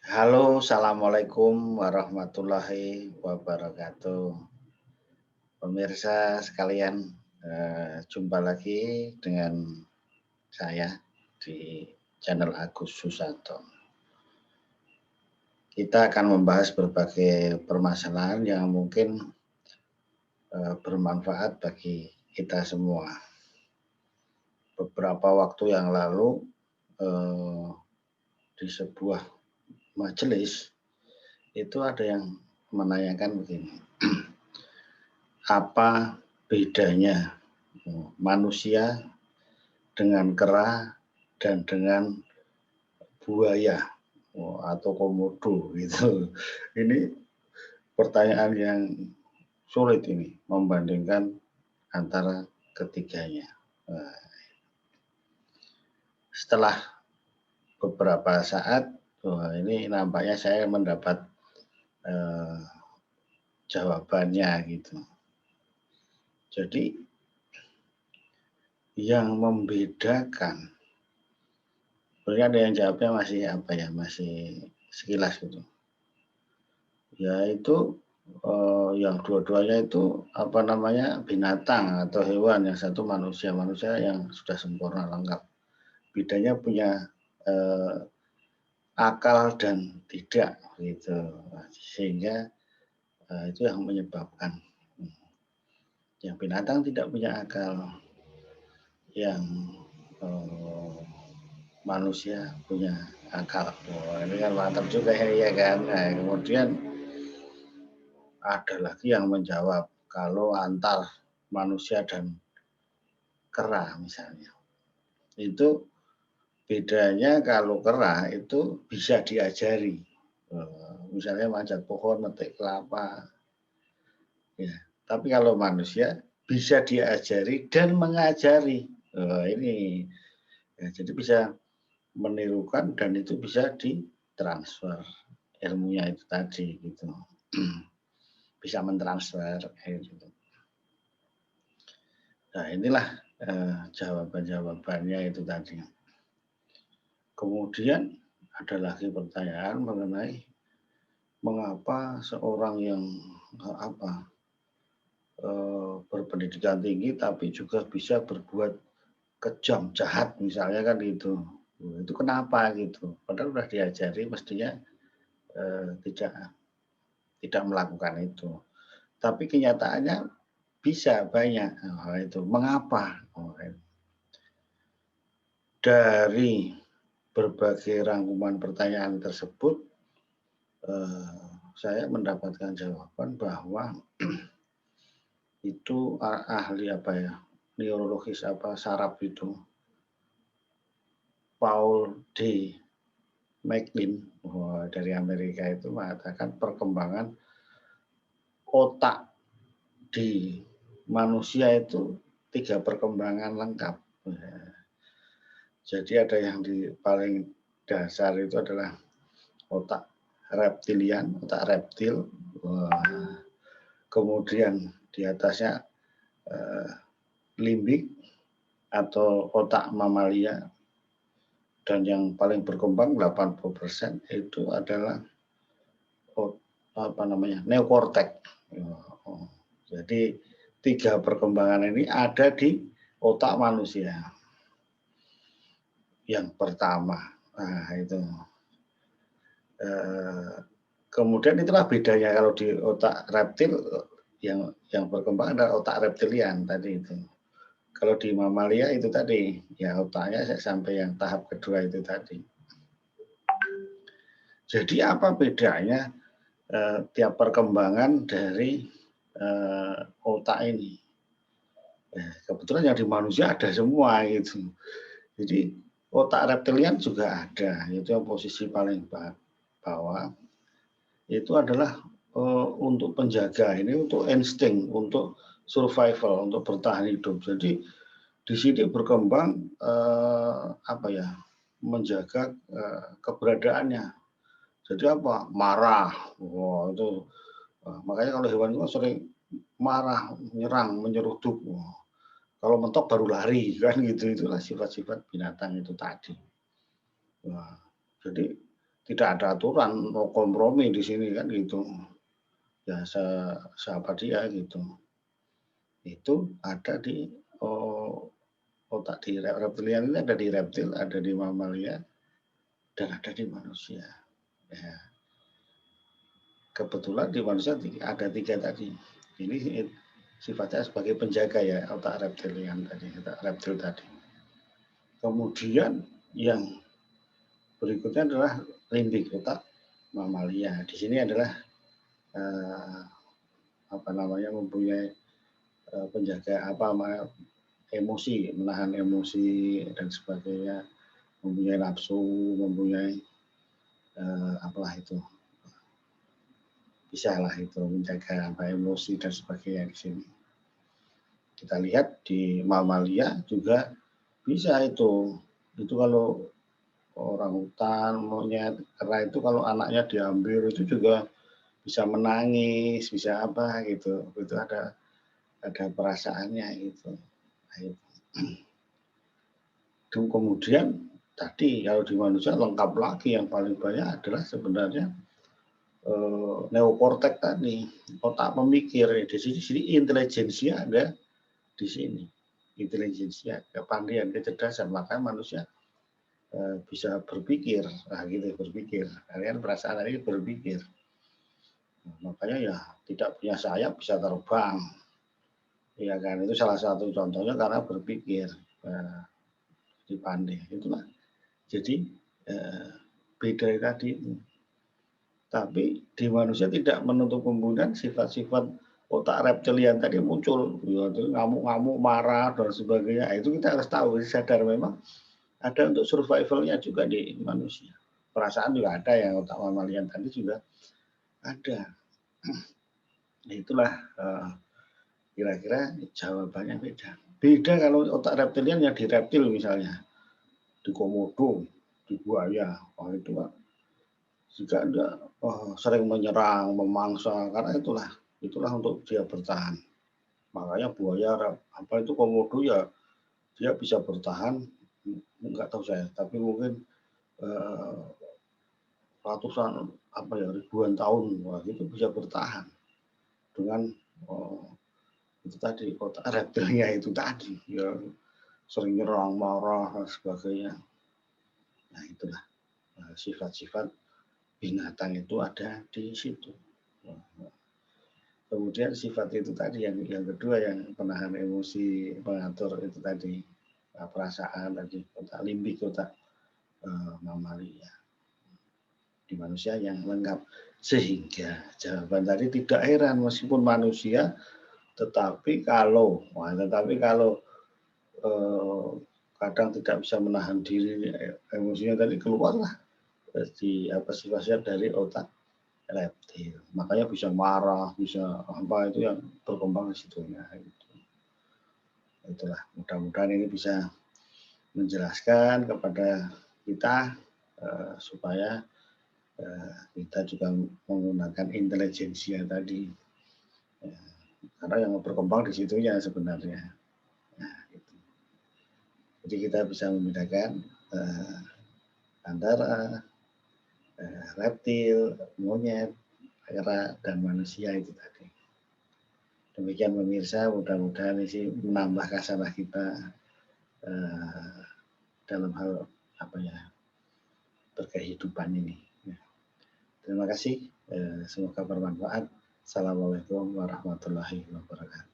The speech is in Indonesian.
Halo, assalamualaikum warahmatullahi wabarakatuh. Pemirsa sekalian, jumpa lagi dengan saya di channel Agus Susanto. Kita akan membahas berbagai permasalahan yang mungkin bermanfaat bagi kita semua. Beberapa waktu yang lalu di sebuah majelis itu ada yang menanyakan begini, apa bedanya manusia dengan kera dan dengan buaya atau komodo gitu. Ini pertanyaan yang sulit ini membandingkan antara ketiganya. Setelah beberapa saat, ini nampaknya saya mendapat jawabannya gitu. Jadi yang membedakan, sebenarnya ada yang jawabnya masih sekilas gitu. Yaitu yang dua-duanya itu binatang atau hewan, yang satu manusia yang sudah sempurna lengkap. Bedanya punya akal dan tidak gitu. Sehingga itu yang menyebabkan yang binatang tidak punya akal, yang manusia punya akal. Ini kan mantap juga ya kan. Nah, kemudian ada lagi yang menjawab kalau antar manusia dan kera misalnya, itu bedanya kalau kera itu bisa diajari, misalnya manjat pohon, metik kelapa, ya. Tapi kalau manusia bisa diajari dan mengajari, ini ya, jadi bisa menirukan dan itu bisa ditransfer ilmunya itu tadi gitu. Bisa mentransfer gitu. Nah, inilah jawaban-jawabannya itu tadi. Kemudian ada lagi pertanyaan mengenai mengapa seorang yang berpendidikan tinggi tapi juga bisa berbuat kejam, jahat misalnya kan itu. Itu kenapa gitu? Padahal sudah diajari mestinya tidak melakukan itu. Tapi kenyataannya bisa banyak. Itu mengapa? Dari berbagai rangkuman pertanyaan tersebut, saya mendapatkan jawaban bahwa itu ahli neurologis saraf itu, Paul D. McLean dari Amerika itu mengatakan perkembangan otak di manusia itu 3 perkembangan lengkap. Jadi ada yang di paling dasar itu adalah otak reptilian, otak reptil, kemudian di atasnya limbik atau otak mamalia, dan yang paling berkembang 80% itu adalah neokortek. Jadi 3 perkembangan ini ada di otak manusia. Yang pertama, nah itu. Kemudian itulah bedanya kalau di otak reptil yang berkembang adalah otak reptilian tadi itu. Kalau di mamalia itu tadi, ya otaknya sampai yang tahap kedua itu tadi. Jadi apa bedanya tiap perkembangan dari otak ini? Kebetulan yang di manusia ada semua gitu. Jadi otak reptilian juga ada, itu yang posisi paling bawah. Itu adalah untuk penjaga, ini untuk insting, untuk survival, untuk bertahan hidup. Jadi di sini berkembang menjaga keberadaannya. Jadi marah, itu makanya kalau hewan itu sering marah, menyerang, menyeruduk. Kalau mentok baru lari kan gitu, itulah sifat-sifat binatang itu tadi. Jadi tidak ada aturan, no kompromi di sini kan gitu. Ya siapa dia gitu. Itu ada di otak di reptilian ini ada di reptil, ada di mamalia, dan ada di manusia. Ya. Kebetulan di manusia ada 3 tadi. Ini sifatnya sebagai penjaga ya otak reptilian tadi, otak reptil tadi. Kemudian yang berikutnya adalah limbik otak mamalia. Di sini adalah mempunyai penjaga emosi, menahan emosi dan sebagainya, mempunyai nafsu, mempunyai apalah itu, bisa lah itu menjaga emosi dan sebagainya di sini. Kita lihat di mamalia juga bisa itu kalau orang hutan, monyet, kera itu kalau anaknya diambil itu juga bisa menangis, bisa apa gitu. Itu ada perasaannya gitu. Kemudian tadi kalau di manusia lengkap lagi, yang paling banyak adalah sebenarnya neokortek tadi, otak pemikir. Di sini intelijensia ada di sini. Intelijensia, kepandaian, kecerdasan, maka manusia bisa berpikir, gitu berpikir. Kalian perasaan ini berpikir. Makanya ya tidak punya sayap bisa terbang. Ya kan, itu salah satu contohnya karena berpikir dipandai. Itulah. Jadi beda tadi. Tapi di manusia tidak menutup kemungkinan sifat-sifat otak reptilian tadi muncul. Ya, ngamuk-ngamuk, marah dan sebagainya. Itu kita harus tahu, sadar memang ada untuk survivalnya juga di manusia. Perasaan juga ada yang otak mamalian tadi juga ada. Itulah kira-kira jawabannya beda. Beda kalau otak reptilian yang di reptil misalnya, di komodo, di buaya, itu juga ada sering menyerang, memangsa, karena itulah untuk dia bertahan. Makanya buaya itu komodo ya dia bisa bertahan, nggak tahu saya, tapi mungkin ratusan ribuan tahun, itu bisa bertahan dengan itu tadi otak reptilnya itu tadi ya, sering nyerang, marah dan sebagainya. Nah itulah sifat-sifat binatang itu ada di situ. Kemudian sifat itu tadi yang kedua, yang penahan emosi, pengatur itu tadi perasaan tadi, otak limbik, otak mamalia. Di manusia yang lengkap, sehingga jawaban tadi tidak heran meskipun manusia, tetapi kalau kadang tidak bisa menahan diri emosinya tadi, keluarlah sifatnya dari otak reptil. Makanya bisa marah, bisa itu yang berkembang di situnya. Itulah, mudah-mudahan ini bisa menjelaskan kepada kita supaya kita juga menggunakan intelijensia tadi. Karena yang berkembang di situnya sebenarnya. Nah, gitu. Jadi kita bisa membedakan antara reptil, monyet, kera, dan manusia itu tadi. Demikian pemirsa, mudah-mudahan ini menambah kasanah kita dalam hal berkehidupan ini. Terima kasih, semoga bermanfaat. Assalamualaikum warahmatullahi wabarakatuh.